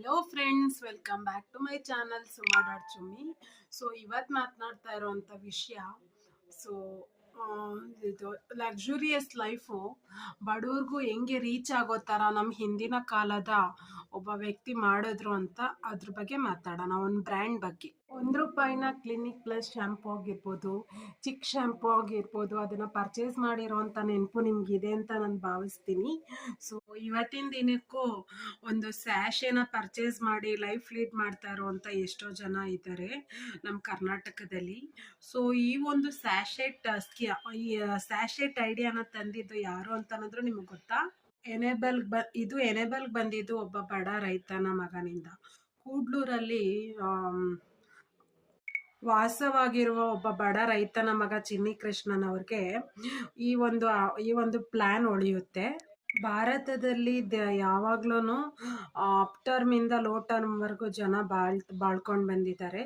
Hello friends, welcome back to my channel Suma dot Chummi. So ಇವತ್ತು ಮಾತನಾಡ್ತಾ ಇರೋವಂಥ ವಿಷಯ, ಸೊ ಇದು ಲಕ್ಸುರಿಯಸ್ ಲೈಫು ಬಡವ್ರಿಗೂ ಹೆಂಗೆ ರೀಚ್ ಆಗೋ ಥರ ನಮ್ಮ ಹಿಂದಿನ ಕಾಲದ ಒಬ್ಬ ವ್ಯಕ್ತಿ ಮಾಡಿದ್ರು ಅಂತ ಅದ್ರ ಬಗ್ಗೆ ಮಾತಾಡೋಣ. ಒಂದು ಬ್ರ್ಯಾಂಡ್ ಬಗ್ಗೆ, ₹1 ಕ್ಲಿನಿಕ್ ಪ್ಲಸ್ ಶಾಂಪೂ ಆಗಿರ್ಬೋದು, ಚಿಕ್ ಶಾಂಪೂ ಆಗಿರ್ಬೋದು, ಅದನ್ನು ಪರ್ಚೇಸ್ ಮಾಡಿರೋವಂಥ ನೆನಪು ನಿಮಗಿದೆ ಅಂತ ನಾನು ಭಾವಿಸ್ತೀನಿ. ಸೊ ಇವತ್ತಿನ ದಿನಕ್ಕೂ ಒಂದು ಸ್ಯಾಶೆನ ಪರ್ಚೇಸ್ ಮಾಡಿ ಲೈಫ್ ಲೀಡ್ ಮಾಡ್ತಾ ಇರುವಂಥ ಎಷ್ಟೋ ಜನ ಇದ್ದಾರೆ ನಮ್ಮ ಕರ್ನಾಟಕದಲ್ಲಿ. ಸೊ ಈ ಒಂದು ಈ ಸ್ಯಾಶೆಟ್ ಐಡಿಯಾನ ತಂದಿದ್ದು ಯಾರು ಅಂತಂದ್ರೆ ನಿಮಗೆ ಗೊತ್ತಾ? ಎನೆಬಲ್ ಬಂದಿದ್ದು ಒಬ್ಬ ಬಡ ರೈತನ ಮಗನಿಂದ. ಕೂಡ್ಲೂರಲ್ಲಿ ವಾಸವಾಗಿರುವ ಒಬ್ಬ ಬಡ ರೈತನ ಮಗ ಚಿನ್ನಿ ಕೃಷ್ಣನ್ ಅವ್ರಿಗೆ ಈ ಒಂದು ಪ್ಲಾನ್ ಹೊಳೆಯುತ್ತೆ. ಭಾರತದಲ್ಲಿ ಯಾವಾಗ್ಲೂ ಅಪ್ ಟರ್ಮ್ ಇಂದ ಲೋ ಟರ್ಮ್ ವರ್ಗು ಜನ ಬಾಳ್ಕೊಂಡು ಬಂದಿದ್ದಾರೆ.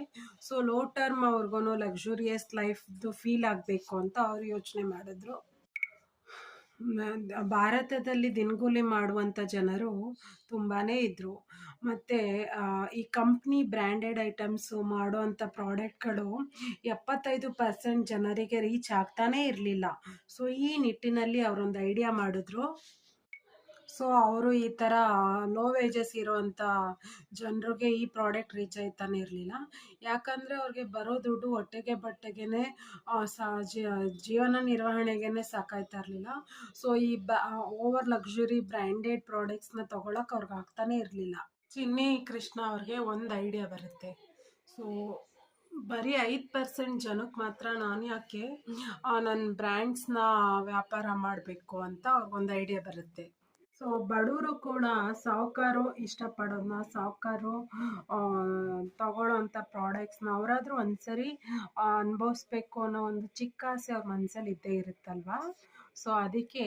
ಸೊ ಲೋ ಟರ್ಮ್ ಅವ್ರಿಗೂ ಲಕ್ಸುರಿಯಸ್ ಲೈಫ್ದು ಫೀಲ್ ಆಗಬೇಕು ಅಂತ ಅವ್ರು ಯೋಚನೆ ಮಾಡಿದ್ರು. ಭಾರತದಲ್ಲಿ ದಿನಗೂಲಿ ಮಾಡುವಂಥ ಜನರು ತುಂಬಾ ಇದ್ದರು. ಮತ್ತು ಈ ಕಂಪ್ನಿ ಬ್ರ್ಯಾಂಡೆಡ್ ಐಟಮ್ಸು ಮಾಡುವಂಥ ಪ್ರಾಡಕ್ಟ್ಗಳು 75% ಜನರಿಗೆ ರೀಚ್ ಆಗ್ತಾನೇ ಇರಲಿಲ್ಲ. ಸೊ ಈ ನಿಟ್ಟಿನಲ್ಲಿ ಅವರೊಂದು ಐಡಿಯಾ ಮಾಡಿದ್ರು. ಸೊ ಅವರು ಈ ಥರ ಲೋ ವೇಜಸ್ ಇರೋವಂಥ ಜನರಿಗೆ ಈ ಪ್ರಾಡಕ್ಟ್ ರೀಚ್ ಆಯ್ತಾನೆ ಇರಲಿಲ್ಲ. ಯಾಕಂದರೆ ಅವ್ರಿಗೆ ಬರೋ ದುಡ್ಡು ಹೊಟ್ಟೆಗೆ ಬಟ್ಟೆಗೆ ಜೀವನ ನಿರ್ವಹಣೆಗೆ ಸಾಕಾಯ್ತಾ ಇರಲಿಲ್ಲ. ಸೊ ಈ ಓವರ್ ಲಕ್ಸುರಿ ಬ್ರ್ಯಾಂಡೆಡ್ ಪ್ರಾಡಕ್ಟ್ಸ್ನ ತೊಗೊಳಕ್ಕೆ ಅವ್ರಿಗೆ ಆಗ್ತಾನೆ ಇರಲಿಲ್ಲ. ಚಿನ್ನಿ ಕೃಷ್ಣ ಅವ್ರಿಗೆ ಒಂದು ಐಡಿಯಾ ಬರುತ್ತೆ. ಸೊ ಬರೀ 5% ಜನಕ್ಕೆ ಮಾತ್ರ ನಾನು ಯಾಕೆ ನನ್ನ ಬ್ರ್ಯಾಂಡ್ಸ್ನ ವ್ಯಾಪಾರ ಮಾಡಬೇಕು ಅಂತ ಅವ್ರಿಗೊಂದು ಐಡಿಯಾ ಬರುತ್ತೆ. ಸೊ ಬಡವರು ಕೂಡ ಸಾಹುಕಾರು ಇಷ್ಟಪಡೋದನ್ನ, ಸಾಹುಕಾರು ತಗೊಳ್ಳೋವಂಥ ಪ್ರಾಡಕ್ಟ್ಸ್ನ ಅವರಾದ್ರೂ ಒಂದ್ಸರಿ ಅನುಭವಿಸ್ಬೇಕು ಅನ್ನೋ ಒಂದು ಚಿಕ್ಕ ಆಸೆ ಅವ್ರ ಮನಸ್ಸಲ್ಲಿ ಇದ್ದೇ ಇರುತ್ತಲ್ವಾ. ಸೊ ಅದಕ್ಕೆ